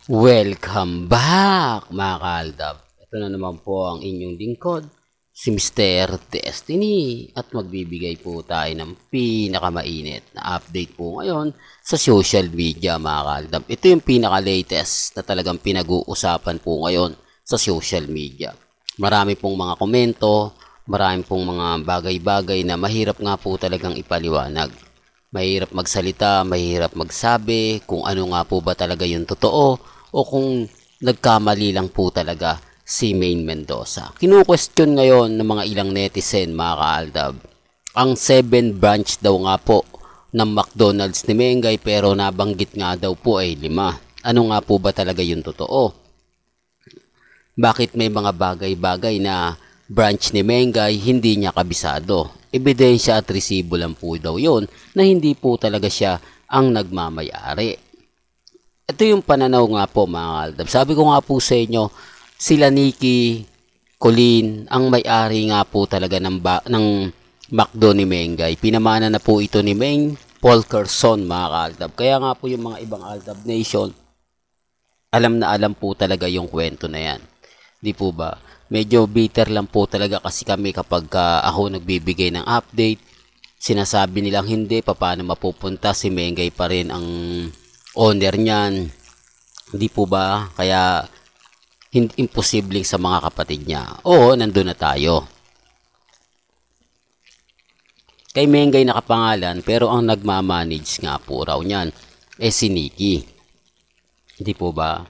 Welcome back mga kaaldab. Ito na naman po ang inyong lingkod, si Mr. Destiny. At magbibigay po tayo ng pinakamainit na update po ngayon sa social media mga kaaldab. Ito yung pinaka-latest na talagang pinag-uusapan po ngayon sa social media. Marami pong mga komento, marami pong mga bagay-bagay na mahirap nga po talagang ipaliwanag. Mahirap magsalita, mahirap magsabi kung ano nga po ba talaga yung totoo o kung nagkamali lang po talaga si Maine Mendoza. Kinu-question ngayon ng mga ilang netizen mga kaaldab. Ang 7 branch daw nga po ng McDonald's ni Mengay pero nabanggit nga daw po ay 5. Ano nga po ba talaga yung totoo? Bakit may mga bagay-bagay na branch ni Mengay hindi niya kabisado? Ebidensya at resibo lang po daw yun na hindi po talaga siya ang nagmamayari. Ito yung pananaw nga po mga kaaldab. Sabi ko nga po sa inyo, sila Nikki, Colleen, ang may-ari nga po talaga ng McDo ni Mengay. Pinamana na po ito ni Maine Polkerson mga kaaldab. Kaya nga po yung mga ibang Aldab Nation, alam na alam po talaga yung kwento na yan. Di po ba? Medyo bitter lang po talaga kasi kami kapag ako nagbibigay ng update. Sinasabi nilang hindi, paano mapupunta, si Mengay pa rin ang owner niyan. Hindi po ba? Kaya imposibleng sa mga kapatid niya. Oo, nandun na tayo. Kay Mengay nakapangalan pero ang nagmamanage nga po raw niyan si Nikki. Hindi po ba?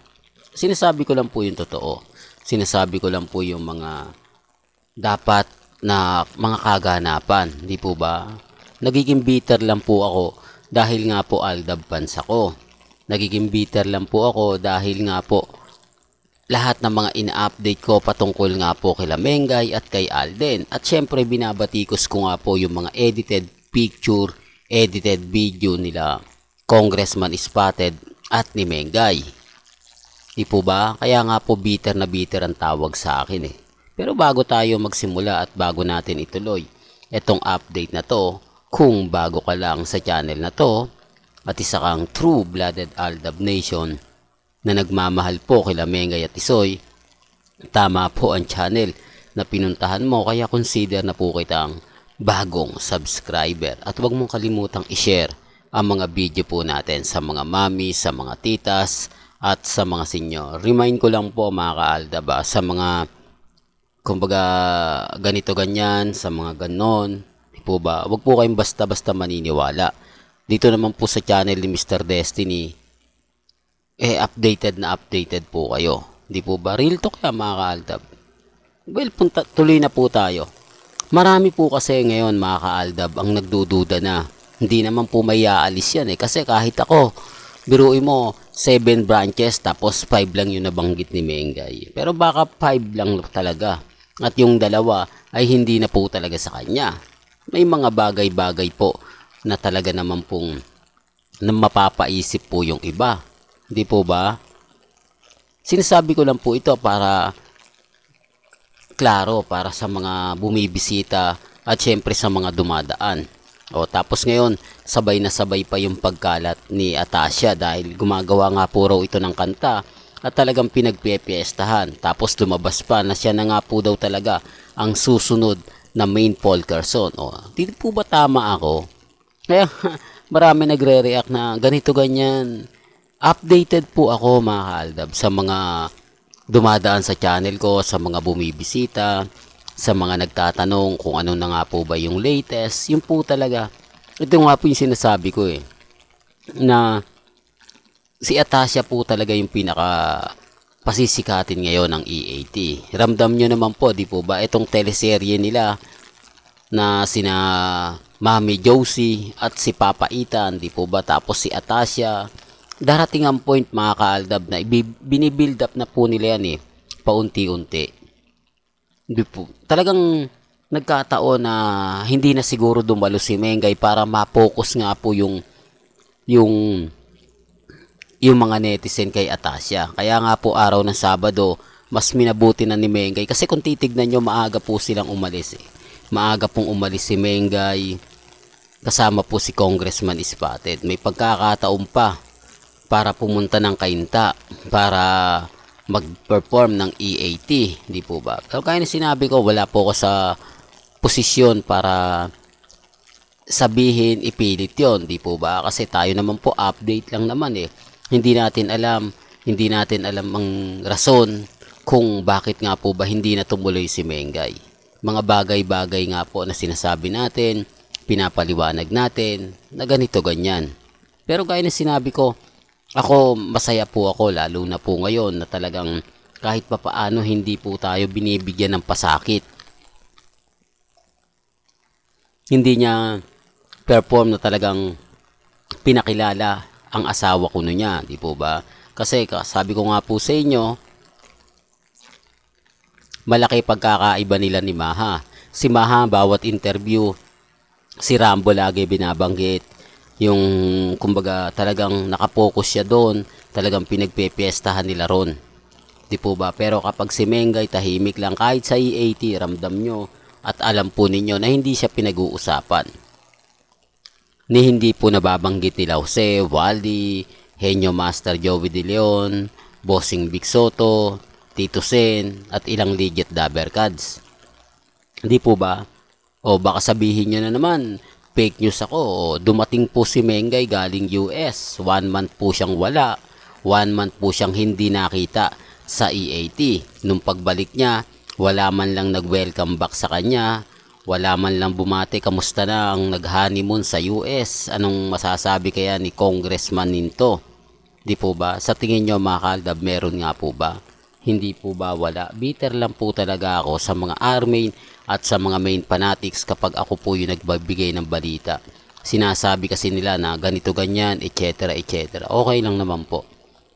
Sinasabi ko lang po yung totoo. Sinasabi ko lang po yung mga dapat na mga kaganapan. Hindi po ba? Nagiging bitter lang po ako dahil nga po Aldab fans ako. Nagiging bitter lang po ako dahil nga po lahat ng mga ina-update ko patungkol nga po kila Mengay at kay Alden. At syempre binabatikos ko nga po yung mga edited picture, edited video nila Congressman Spotted at ni Mengay. Di po ba? Kaya nga po bitter na bitter ang tawag sa akin eh. Pero bago tayo magsimula at bago natin ituloy itong update na to, kung bago ka lang sa channel na to at isa kang true-blooded Aldab Nation na nagmamahal po kila Mengay at Tisoy, tama po ang channel na pinuntahan mo kaya consider na po kitang bagong subscriber. At huwag mong kalimutang i-share ang mga video po natin sa mga mami, sa mga titas, at sa mga senior. Remind ko lang po mga kaaldab sa mga kumbaga ganito ganyan, sa mga ganon, di po ba? Huwag po kayong basta-basta maniniwala. Dito naman po sa channel ni Mr. Destiny, updated na updated po kayo. Di po ba? Real talk kaya mga kaaldab. Well, tuloy na po tayo. Marami po kasi ngayon mga kaaldab ang nagdududa na hindi naman po may aalis yan eh. Kasi kahit ako, biruin mo, 7 branches tapos 5 lang yung nabanggit ni Mengay. Pero baka 5 lang talaga. At yung dalawa ay hindi na po talaga sa kanya. May mga bagay-bagay po na talaga naman pong na mapapaisip po yung iba. Hindi po ba? Sinasabi ko lang po ito para klaro para sa mga bumibisita at syempre sa mga dumadaan. O tapos ngayon, sabay na sabay pa yung pagkalat ni Atasha dahil gumagawa nga po raw ito ng kanta at talagang pinagpipiestahan. Tapos lumabas pa na siya na nga po daw talaga ang susunod na Maine Polkerson. O, di po ba tama ako? Kaya marami nagre-react na ganito ganyan. Updated po ako mga kaaldab sa mga dumadaan sa channel ko, sa mga bumibisita, sa mga nagtatanong kung ano na nga po ba yung latest, yung po talaga. Ito nga po yung sinasabi ko eh, na si Atasha po talaga yung pinaka pasisikatin ngayon ng EAT. Ramdam nyo naman po, di po ba, itong teleserye nila na sina Mami Josie at si Papa Ethan, di po ba, tapos si Atasha. Darating ang point mga kaaldab na binibuild up na po nila yan eh, paunti-unti. Talagang nagkataon na hindi na siguro dumalo si Mengay para ma-focus nga po yung mga netizen kay Atasha. Kaya nga po araw ng Sabado, mas minabuti na ni Mengay. Kasi kung titignan nyo, maaga po silang umalis eh. Maaga pong umalis si Mengay. Kasama po si Congressman Spotted. May pagkakataon pa para pumunta ng Cainta para mag-perform ng EAT, di po ba? Pero kaya na sinabi ko, wala po ako sa posisyon para sabihin ipilit yon, di po ba? Kasi tayo naman po update lang naman eh. Hindi natin alam ang rason kung bakit nga po ba hindi na tumuloy si Mengay. Mga bagay-bagay nga po na sinasabi natin, pinapaliwanag natin na ganito ganyan. Pero gaya na sinabi ko, ako masaya po ako lalo na po ngayon na talagang kahit papaano hindi po tayo binibigyan ng pasakit. Hindi niya perform na talagang pinakilala ang asawa ko niya, di po ba? Kasi sabi ko nga po sa inyo, malaki pagkakaiba nila ni Maha. Si Maha, bawat interview, si Rambo lagi binabanggit. Yung, kumbaga, talagang nakapokus siya doon. Talagang pinagpepiestahan nila ron. Di po ba? Pero kapag si Mengay, tahimik lang. Kahit sa EAT, ramdam nyo at alam po ninyo na hindi siya pinag-uusapan. Ni hindi po nababanggit nila Jose, Waldy, Henyo Master Joey De Leon, Bossing Big Soto, Tito Sen, at ilang legit Dabercads. Di po ba? O baka sabihin nyo na naman, fake news ako. O, dumating po si Mengay galing US. 1 month po siyang wala. 1 month po siyang hindi nakita sa EAT. Nung pagbalik niya, wala man lang nag-welcome back sa kanya. Wala man lang bumati, kamusta na ang nag-honeymoon sa US. Anong masasabi kaya ni Congressman Ninto? Di po ba? Sa tingin nyo mga kaaldab, meron nga po ba? Hindi po ba wala? Bitter lang po talaga ako sa mga army at sa mga main fanatics kapag ako po yung nagbabigay ng balita. Sinasabi kasi nila na ganito ganyan, etc. etc. Okay lang naman po.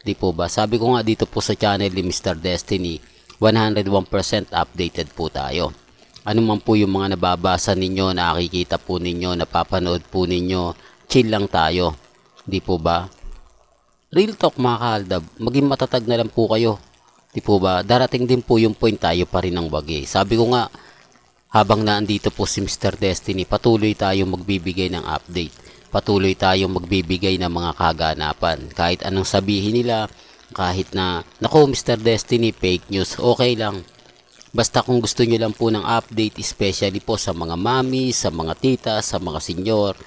Di po ba? Sabi ko nga dito po sa channel ni Mr. Destiny, 101% updated po tayo. Ano man po yung mga nababasa ninyo, nakikita po ninyo, napapanood po ninyo, chill lang tayo. Di po ba? Real talk mga kaaldab, maging matatag na lang po kayo. Di po ba? Darating din po yung point, tayo pa rin ang wagi. Sabi ko nga, habang naandito po si Mr. Destiny, patuloy tayong magbibigay ng update. Patuloy tayong magbibigay ng mga kaganapan. Kahit anong sabihin nila, kahit na, naku Mr. Destiny, fake news, okay lang. Basta kung gusto nyo lang po ng update, especially po sa mga mami, sa mga tita, sa mga senyor,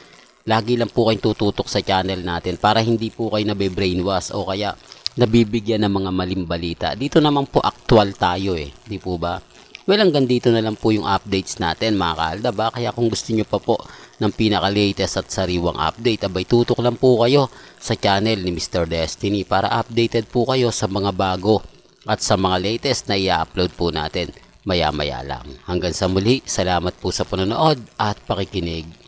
lagi lang po kayong tututok sa channel natin para hindi po kayo nabe-brainwash o kaya nabibigyan ng mga maling balita. Dito naman po actual tayo eh, di po ba? Well, hanggang dito na lang po yung updates natin mga kaalda ba? Kaya kung gusto nyo pa po ng pinaka-latest at sariwang update, abay tutok lang po kayo sa channel ni Mr. Destiny para updated po kayo sa mga bago at sa mga latest na i-upload po natin maya-maya lang. Hanggang sa muli, salamat po sa panonood at pakikinig.